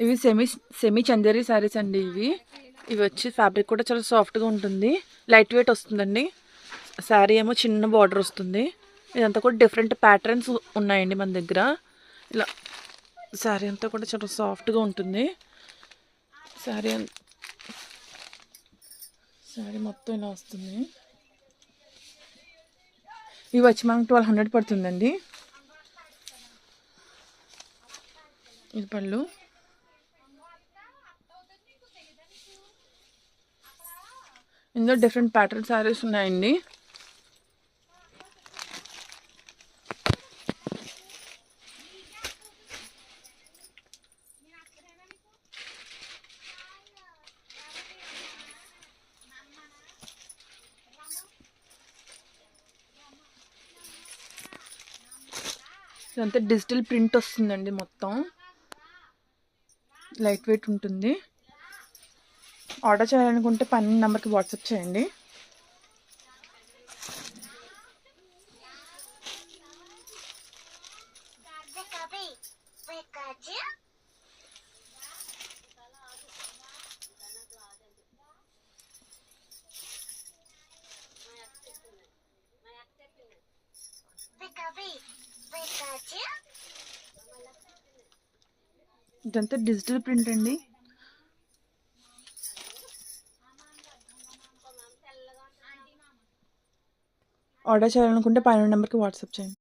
ఇవి సెమీ చందేరి శారీస్ అండి. ఇవి వచ్చి ఫ్యాబ్రిక్ కూడా చాలా సాఫ్ట్గా ఉంటుంది, లైట్ వెయిట్ వస్తుందండి. శారీ ఏమో చిన్న బార్డర్ వస్తుంది. ఇదంతా కూడా డిఫరెంట్ ప్యాటర్న్స్ ఉన్నాయండి మన దగ్గర. ఇలా శారీ అంతా కూడా చాలా సాఫ్ట్గా ఉంటుంది. శారీ మొత్తం ఇలా వస్తుంది. ఇవి వచ్చి మనకు 1200 పడుతుందండి. ఇది పళ్ళు. ఇందులో డిఫరెంట్ ప్యాటర్న్ శారీస్ ఉన్నాయండి. ఇదంతా డిజిటల్ ప్రింట్ వస్తుందండి, మొత్తం లైట్ వెయిట్ ఉంటుంది. ఆర్డర్ చేయాలనుకుంటే పైన నెంబర్కి వాట్సాప్ చేయండి. ఇదంతా డిజిటల్ ప్రింట్ అండి. ఆర్డర్ చేయాలనుకుంటే పైన నెంబర్కి వాట్సాప్ చేయండి.